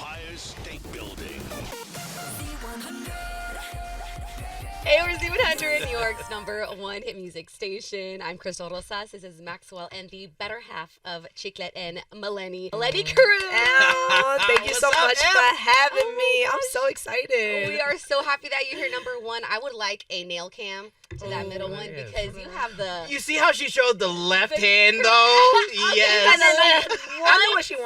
Empire State Building. Hey, we're Z100, New York's #1 hit music station. I'm Crystal Rosas. This is Maxwell and the better half of Chiclet and Maleni. Maleni crew! Thank you so much for having me. I'm so excited. We are so happy that you're here, #1. I would like a nail cam to that middle one because you have the... You see how she showed the left hand, though? Yes. I knew what she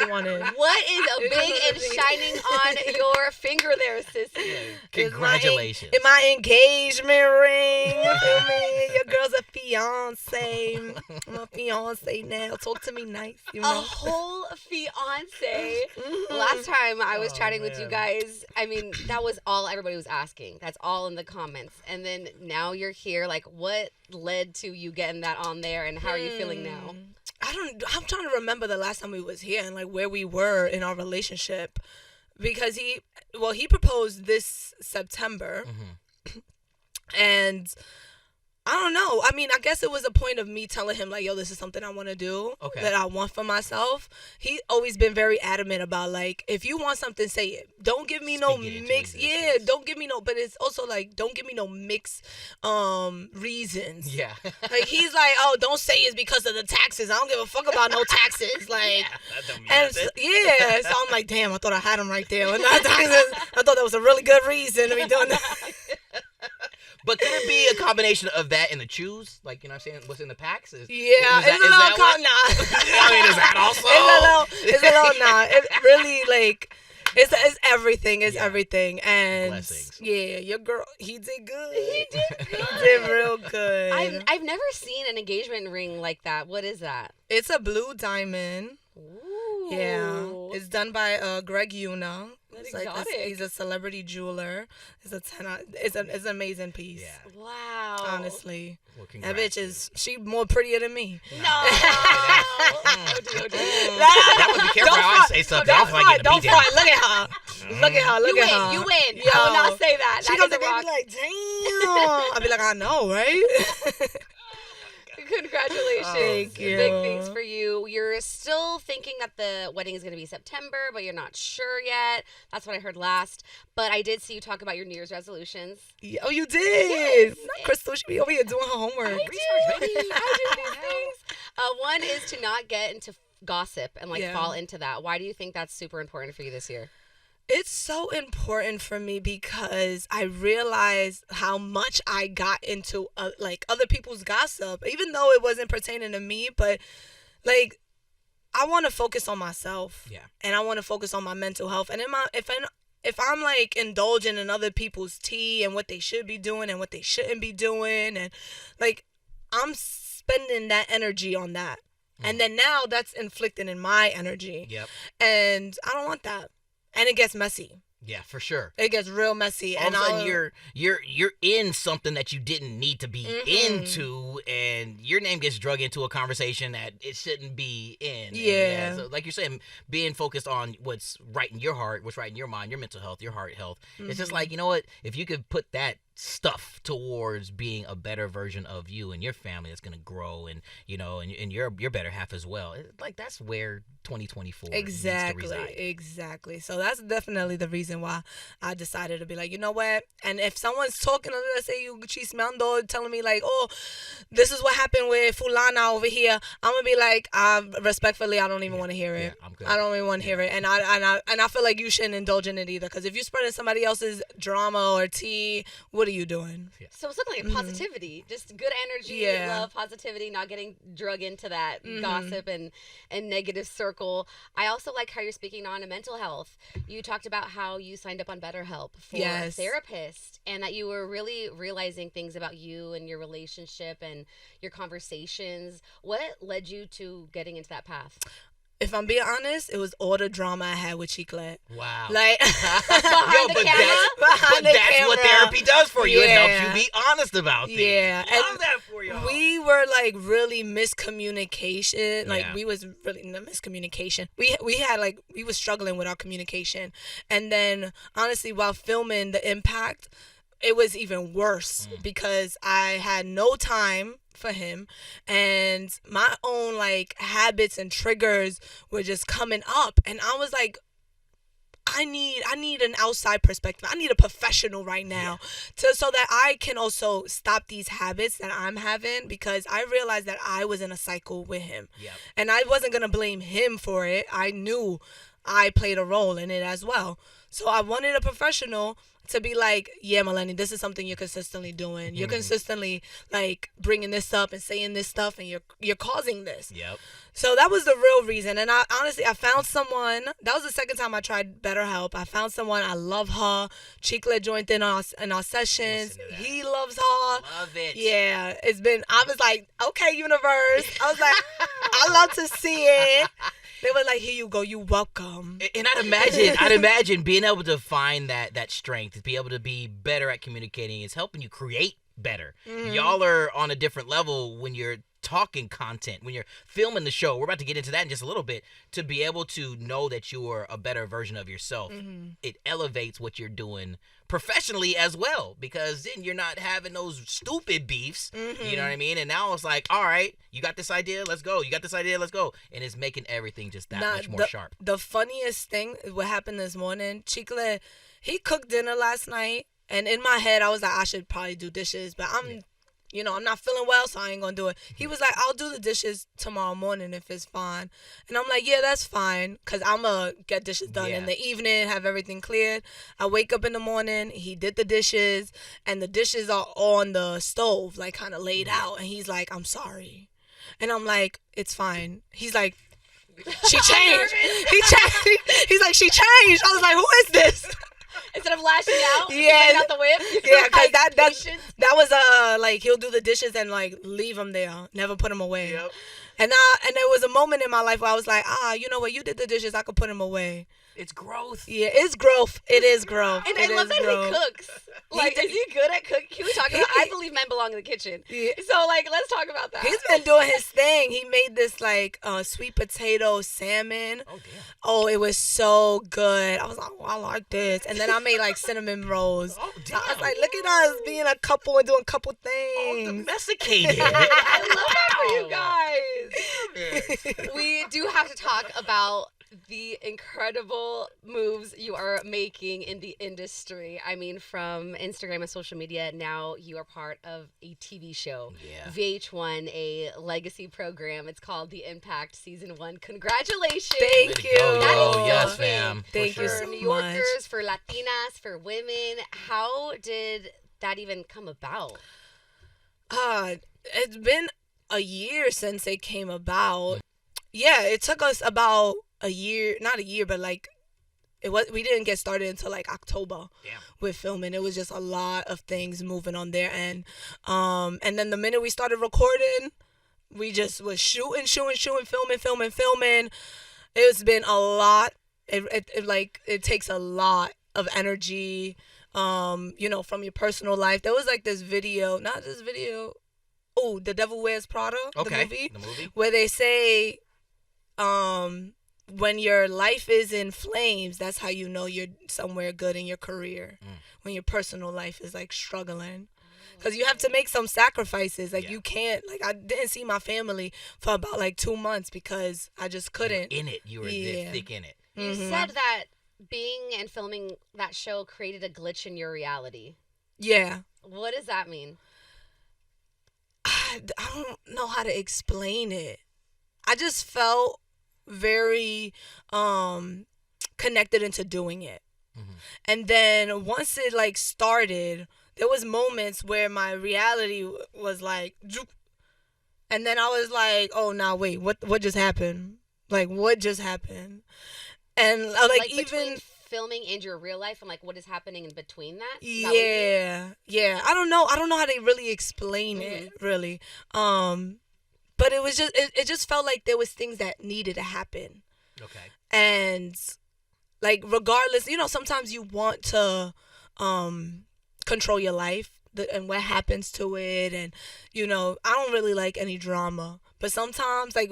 wanted. What is a big and shining on your finger there, sissy? Congratulations. In my engagement ring. You feel me? Your girl's a fiance. I'm a fiance now. Talk to me nice. You A know? whole fiance. Last time I was chatting with you guys, I mean, that was all everybody was asking. That's all in the comments. And then now you're here. Like, what led to you getting that on there, and how are you feeling now? I'm trying to remember the last time we was here and like where we were in our relationship, because he proposed this September, and I don't know. I mean, I guess it was a point of me telling him, like, yo, this is something I want to do, that I want for myself. He's always been very adamant about, like, if you want something, say it. Don't give me no mix. Yeah, don't give me no, but it's also, like, don't give me no mixed reasons. Yeah. Like, he's like, oh, don't say it's because of the taxes. I don't give a fuck about no taxes. Like, that don't mean and nothing. yeah, so I'm like, damn, I thought I had him right there. I thought that was a really good reason to be doing that. But could it be a combination of that and the chews? Like, you know what I'm saying? What's in the packs? Yeah, it's a little nah. I mean, is that also? It's a little nah. It really, like, it's everything. It's everything. And blessings. Yeah, your girl, he did good. He did good. He did real good. I've never seen an engagement ring like that. What is that? It's a blue diamond. Ooh. Yeah, it's done by Greg Una. That's It's like exotic. he's a celebrity jeweler. It's a 10. It's an amazing piece. Yeah. Wow. Honestly, Well, that bitch she more prettier than me. No. That would be careful how I say something. Don't I front. don't Look at her. Look at her. Look You at win. her. You win. Yo. I will not say that. She That comes is to a me rock. like, damn. I'll be like, I know, right? Congratulations. Thank you. Big things for you. You're still thinking that the wedding is going to be September, but you're not sure yet. That's what I heard last. But I did see you talk about your New Year's resolutions. Yeah, oh, you did. Yes. Crystal should be over here doing her homework. I do these things. One is to not get into gossip and fall into that. Why do you think that's super important for you this year? It's so important for me because I realized how much I got into like other people's gossip, even though it wasn't pertaining to me. But like, I want to focus on myself, and I want to focus on my mental health. And if I'm like indulging in other people's tea and what they should be doing and what they shouldn't be doing, and like I'm spending that energy on that, and then now that's inflicting in my energy. Yep. And I don't want that. And it gets messy. Yeah, for sure. It gets real messy. All of a sudden, you're in something that you didn't need to be into, and your name gets drug into a conversation that it shouldn't be in. Yeah. So, like you're saying, being focused on what's right in your heart, what's right in your mind, your mental health, your heart health. It's just like, you know what? If you could put that stuff towards being a better version of you and your family that's going to grow, and you know, and your better half as well. Like, that's where 2024 needs to reside. Exactly. So that's definitely the reason why I decided to be like, you know what? And if someone's talking, let's say you chismeando, telling me like, oh, this is what happened with fulana over here, I'm gonna be like, respectfully, I don't even want to hear it. Yeah, I'm good. I don't even want to hear it, and I feel like you shouldn't indulge in it either, because if you're spreading somebody else's drama or tea, what are you doing? So it's looking like positivity, just good energy, love, positivity, not getting drug into that gossip and negative circle. I also like how you're speaking on mental health. You talked about how you signed up on BetterHelp for a therapist, and that you were really realizing things about you and your relationship and your conversations. What led you to getting into that path? If I'm being honest, it was all the drama I had with Chiclet. Wow. Like, Behind the camera? That's what therapy does for you. It helps you be honest about things. Yeah. Love that for you. We were like really miscommunication. Like, Yeah. we was really miscommunication. We had like, we was struggling with our communication. And then honestly, while filming The Impact, it was even worse because I had no time for him, and my own like habits and triggers were just coming up, and I was like, I need an outside perspective. I need a professional right now so that I can also stop these habits that I'm having, because I realized that I was in a cycle with him. Yep. And I wasn't going to blame him for it. I knew I played a role in it as well. So I wanted a professional to be like, yeah, Maleni, this is something you're consistently doing. You're consistently like bringing this up and saying this stuff, and you're causing this. Yep. So that was the real reason. And I honestly, I found someone. That was the second time I tried BetterHelp. I found someone. I love her. Chicle joined in our sessions. He loves her. Love it. Yeah, it's been. I was like, okay, universe. I was like, I love to see it. They were like, here you go, you welcome. And I'd imagine being able to find that strength, to be able to be better at communicating, is helping you create better. Y'all are on a different level when you're talking content, when you're filming the show. We're about to get into that in just a little bit. To be able to know that you are a better version of yourself, it elevates what you're doing professionally as well, because then you're not having those stupid beefs. You know what I mean? And now it's like, all right, you got this idea, let's go. You got this idea, let's go. And it's making everything just that much more sharp. The funniest thing, what happened this morning, Chicle, he cooked dinner last night, and in my head I was like, I should probably do dishes, but I'm not feeling well, so I ain't gonna do it. He was like, I'll do the dishes tomorrow morning if it's fine. And I'm like, yeah, that's fine, because I'm gonna get dishes done in the evening, have everything cleared. I wake up in the morning, he did the dishes, and the dishes are on the stove, like kind of laid out. And he's like, I'm sorry. And I'm like, it's fine. He's like, she changed. He's like, she changed. I was like, who is this? Instead of lashing out, yeah, out the whip. Yeah, because that was like, he'll do the dishes and like leave them there, never put them away. Yep. And there was a moment in my life where I was like, you know what, you did the dishes, I could put them away. It's growth. Yeah, it's growth. It is growth. And I love that he cooks. Like, is he good at cooking? Can we talk about? I believe men belong in the kitchen. Yeah. So, like, let's talk about that. He's been doing his thing. He made this like sweet potato salmon. Oh damn. Oh, it was so good. I was like, I like this. And then I made like cinnamon rolls. Oh damn. I was like, look at us being a couple and doing couple things. Oh, domesticated. I love that for you guys. We do have to talk about the incredible moves you are making in the industry. I mean, from Instagram and social media, now you are part of a TV show. Yeah. VH1, a legacy program. It's called The Impact Season 1. Congratulations. Thank you. Yes, fam. Thank you so much. For New Yorkers, for Latinas, for women. How did that even come about? It's been a year since it came about. Yeah, it took us about a year, not a year, but like we didn't get started until like October with filming. It was just a lot of things moving on their end. And then the minute we started recording, we just was shooting, filming. It's been a lot. It takes a lot of energy, from your personal life. There was like this video, The Devil Wears Prada, the movie, where they say, when your life is in flames, that's how you know you're somewhere good in your career. When your personal life is like struggling, because you have to make some sacrifices. Like you can't, like I didn't see my family for about like 2 months because I just couldn't. You were thick in it. You said that being and filming that show created a glitch in your reality. Yeah. What does that mean? I don't know how to explain it. I just felt very connected into doing it. And then once it like started, there was moments where my reality was like, and then I was like, oh no, wait, what just happened? Like, what just happened? And like even filming and your real life, and like what is happening in between that? Yeah. I don't know how to really explain it, really. But it was just, it just felt like there was things that needed to happen. Okay. And like, regardless, sometimes you want to control your life and what happens to it. And, I don't really like any drama. But sometimes, like,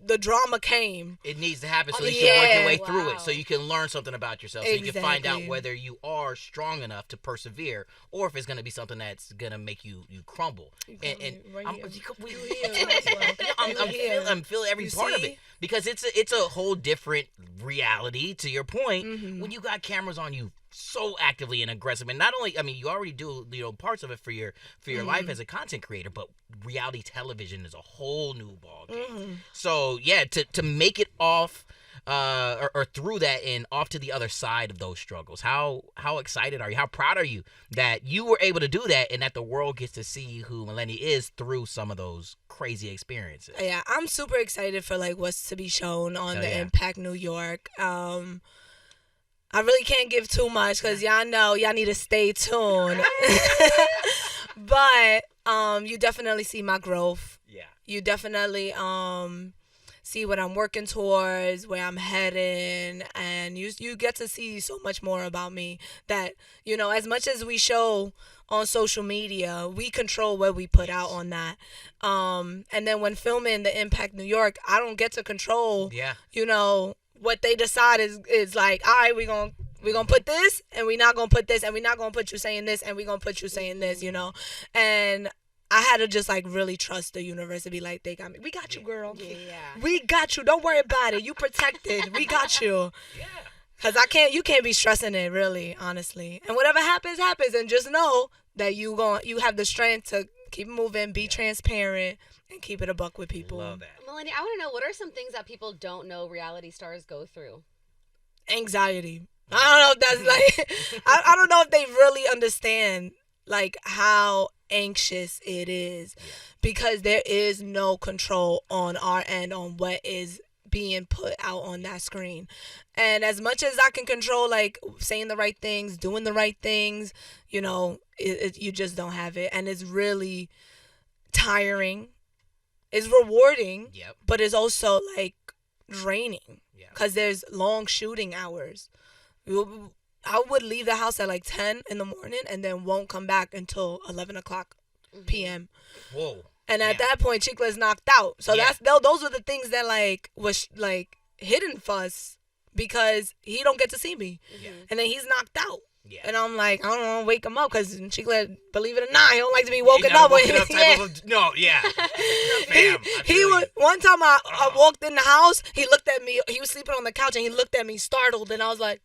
the drama came. It needs to happen so you Yeah. can work your way through Wow. it, so you can learn something about yourself, so you can find out Exactly. whether you are strong enough to persevere, or if it's going to be something that's going to make you crumble. And Right I'm, here. we, You here, Maxwell. You here. I'm feeling every You part of see? it, because it's a whole different reality. To your point, Mm-hmm. when you got cameras on you so actively and aggressive, and not only, I mean, you already do parts of it for your Mm-hmm. life as a content creator, but reality television is a whole new ball game. Mm-hmm. So yeah, to make it off or through that and off to the other side of those struggles, how excited are you, how proud are you that you were able to do that, and that the world gets to see who Maleni is through some of those crazy experiences? Yeah, I'm super excited for like what's to be shown on Hell the yeah. Impact New York. I really can't give too much because y'all know y'all need to stay tuned. But you definitely see my growth. Yeah. You definitely see what I'm working towards, where I'm heading, and you get to see so much more about me that, you know, as much as we show on social media, we control what we put out on that. And then when filming the Impact New York, I don't get to control, Yeah. you know, what they decide is like, all right, we're gonna put this, and we're not gonna put this, and we're not gonna put you saying this, and we're gonna put you saying this, you know. And I had to just like really trust the universe to be like, they got me. We got you, girl. Yeah. We got you. Don't worry about it. You protected. We got you. Yeah. Cause you can't be stressing it, really, honestly. And whatever happens, happens. And just know that you have the strength to keep moving, be transparent, and keep it a buck with people. Love that. Melanie, I want to know, what are some things that people don't know reality stars go through? Anxiety. I don't know if that's like, I don't know if they really understand like how anxious it is, because there is no control on our end on what is being put out on that screen. And as much as I can control like saying the right things, doing the right things, you know, you just don't have it. And it's really tiring. It's rewarding, Yep. but it's also like draining Yeah. because there's long shooting hours. I would leave the house at like 10 in the morning and then won't come back until 11 o'clock p.m. Whoa. And at Yeah. that point, Chicla's knocked out. So Yeah. those are the things that like was like hidden for us because he don't get to see me. Yeah. And then he's knocked out. Yeah. And I'm like, I don't know, wake him up because Chicla, believe it or not, he don't like to be woken Not up. a woken when- up type yeah. of no, yeah. He, Fam, I he feel was you. one time I Oh. walked in the house. He looked at me. He was sleeping on the couch and he looked at me startled. And I was like,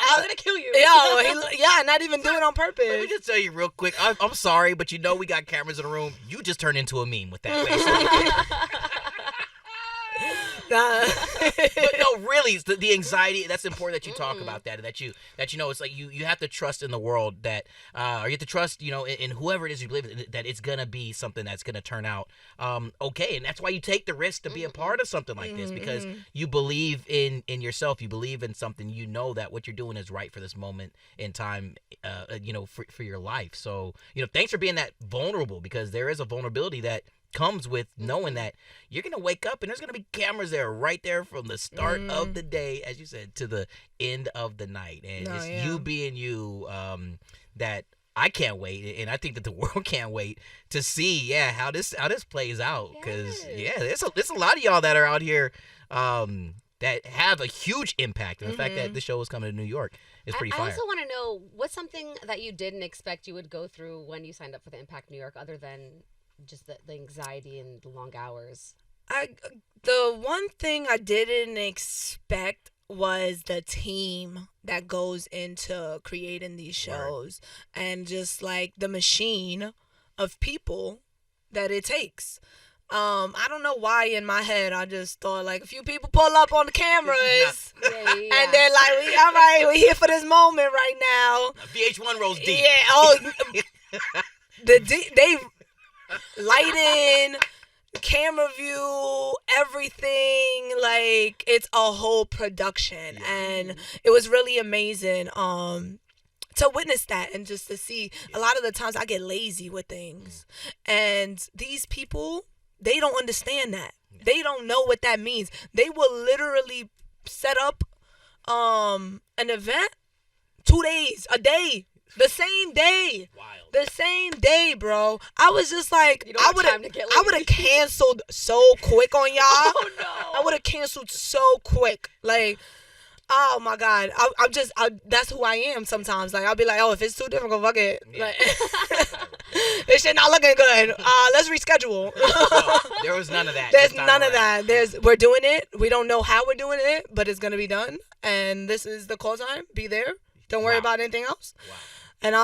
I'm going to kill you. yeah, not even do it on Let me purpose. just tell you real quick. I'm sorry, but you know we got cameras in the room. You just turned into a meme with that face. Nah. But no, really, it's the anxiety. That's important that you talk about that. That you know, it's like you have to trust in the world that, or you have to trust, you know, in whoever it is you believe in, that it's gonna be something that's gonna turn out okay. And that's why you take the risk to be a part of something like this, because you believe in yourself. You believe in something. You know that what you're doing is right for this moment in time. You know, for your life. So you know, thanks for being that vulnerable, because there is a vulnerability that comes with knowing that you're gonna wake up and there's gonna be cameras there right there from the start of the day, as you said, to the end of the night, and it's you being you. That I can't wait, and I think that the world can't wait to see, how this plays out, because there's a lot of y'all that are out here that have a huge impact, and the fact that the show is coming to New York is pretty I fire. also want to know, what's something that you didn't expect you would go through when you signed up for the Impact New York, other than just the anxiety and the long hours? The one thing I didn't expect was the team that goes into creating these shows, and just like the machine of people that it takes. I don't know why in my head I just thought like a few people pull up on the cameras and they're like, all right, we're here for this moment right now. VH1 rolls deep. They lighting, camera view, everything, like it's a whole production, and it was really amazing to witness that, and just to see. A lot of the times I get lazy with things, and these people, they don't understand that. They don't know what that means. They will literally set up an event 2 days, a day The same day. Wild. The same day, bro. I was just like, You don't have time to get I would have canceled so quick on y'all. Oh no. I would have canceled so quick. Like, oh my God. That's who I am sometimes. Like, I'll be like, oh, if it's too difficult, fuck it. Yeah. Like, this shit not looking good. Let's reschedule. No, there was none of that. There's this time none of around. that. We're doing it. We don't know how we're doing it, but it's gonna be done. And this is the call time. Be there. Don't worry Wow. about anything else. Wow. And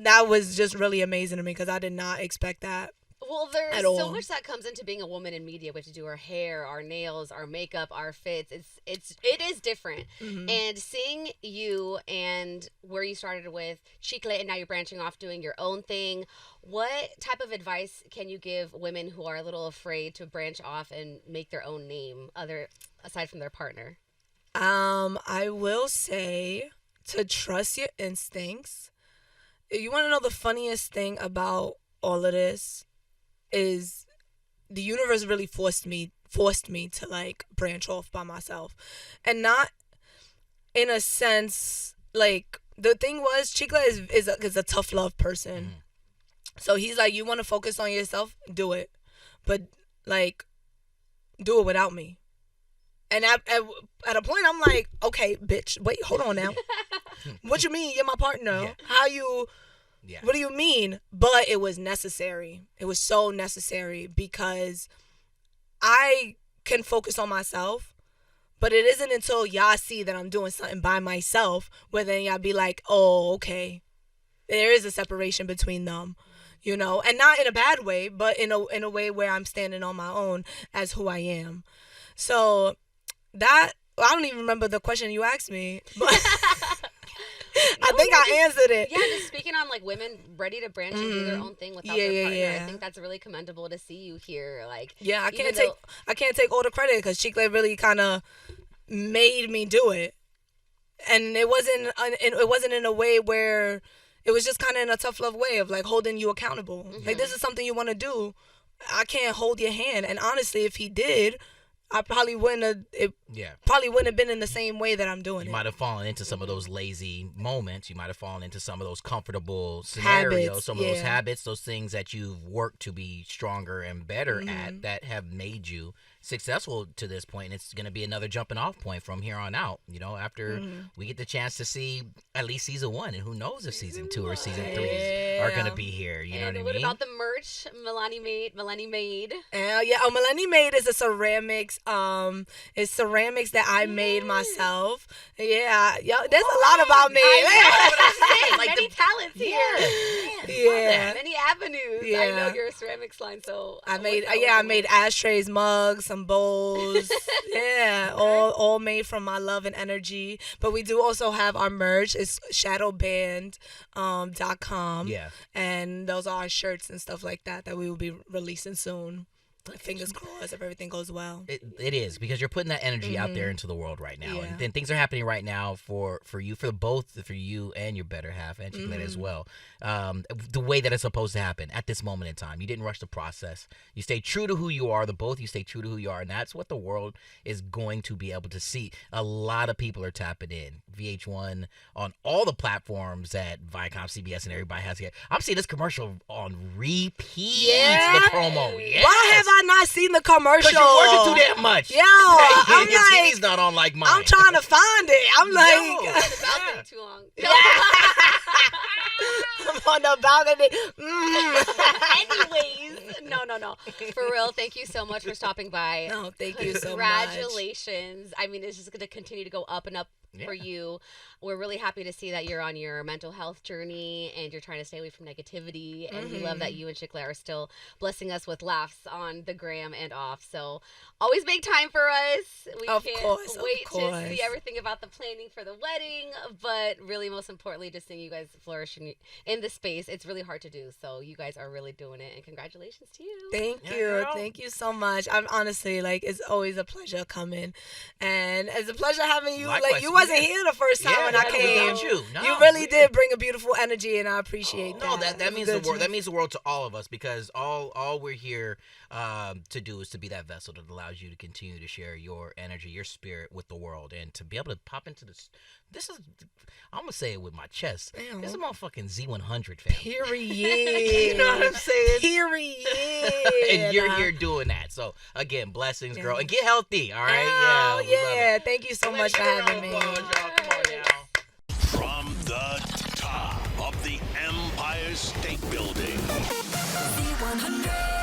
that was just really amazing to me because I did not expect that. Well, there's At so all. much that comes into being a woman in media. We have to do our hair, our nails, our makeup, our fits. It is different. Mm-hmm. And seeing you and where you started with Chicle and now you're branching off doing your own thing. What type of advice can you give women who are a little afraid to branch off and make their own name, aside from their partner? I will say to trust your instincts. You want to know the funniest thing about all of this is the universe really forced me to like branch off by myself, and not in a sense like the thing was Chicle is a tough love person. Mm-hmm. So he's like, you want to focus on yourself, do it, but like do it without me. And at a point, I'm like, okay, bitch, wait, hold on now. What you mean? You're my partner. Yeah. How you? Yeah. What do you mean? But it was necessary. It was so necessary because I can focus on myself. But it isn't until y'all see that I'm doing something by myself where then y'all be like, oh, okay. There is a separation between them, you know, and not in a bad way, but in a way where I'm standing on my own as who I am. So that, I don't even remember the question you asked me, but I think I answered it. Yeah, just speaking on like women ready to branch and do their own thing without their partner. I think that's really commendable to see you here. Like, yeah, I can't take all the credit because Chicle really kind of made me do it, and it wasn't in a way where it was just kind of in a tough love way of like holding you accountable. Mm-hmm. Like, this is something you want to do. I can't hold your hand, and honestly, if he did, I probably wouldn't have. It probably wouldn't have been in the same way that I'm doing it. You might have fallen into some of those lazy moments. You might have fallen into some of those comfortable scenarios, Habits, some of those habits, those things that you've worked to be stronger and better at that have made you successful to this point. And it's going to be another jumping off point from here on out, you know, after we get the chance to see at least season 1, and who knows if season 2 or season 3 are going to be here. You know what I mean? What about the merch Maleni made? Yeah, Maleni made is a ceramics. It's ceramics that I made myself. Yeah, there's a lot about me. Like many talents here. Yeah. Many avenues. Yeah. I know you're a ceramics line, so I made ashtrays, mugs, some bowls. Yeah, all made from my love and energy. But we do also have our merch. It's shadowband.com. Yeah. And those are our shirts and stuff like that we will be releasing soon. Fingers crossed if everything goes well. It is, because you're putting that energy out there into the world right now, and then things are happening right now for you, for you and your better half, and Chicle as well. The way that it's supposed to happen at this moment in time. You didn't rush the process. You stay true to who you are. You stay true to who you are, and that's what the world is going to be able to see. A lot of people are tapping in. VH1 on all the platforms that Viacom, CBS, and everybody has here. I'm seeing this commercial on repeat. Yeah. The promo. Yes. Why have I not seen the commercial? Because you're working too damn much. Yo, I'm your like, TV's not on like mine. I'm trying to find it. I'm like, It's about been too long. I'm on the balcony. Anyways, no. For real, thank you so much for stopping by. No, thank you so much. Congratulations. I mean, it's just going to continue to go up and up for you. We're really happy to see that you're on your mental health journey and you're trying to stay away from negativity. And we love that you and Chicle are still blessing us with laughs on the gram and off. So always make time for us. We can't wait to see everything about the planning for the wedding. But really, most importantly, just seeing you guys flourish in the space. It's really hard to do. So you guys are really doing it. And congratulations to you. Thank you. Girl. Thank you so much. I'm honestly, like, it's always a pleasure coming. And it's a pleasure having you. Likewise, like, you wasn't here the first time when I came. You really did bring a beautiful energy, and I appreciate that. No, that means the world. That means the world to all of us, because all we're here to do is to be that vessel that allows you to continue to share your energy energy, your spirit with the world, and to be able to pop into this. This is, I'm gonna say it with my chest. Damn. This is a motherfucking Z100 family. Period. You know what I'm saying? Period. And you're here doing that. So again, blessings, girl, Yeah. and get healthy. All right. Oh, we love yeah. it. Thank you so Let's much for give a having round me. of applause, y'all. Come on now. From the top of the Empire State Building. Z100.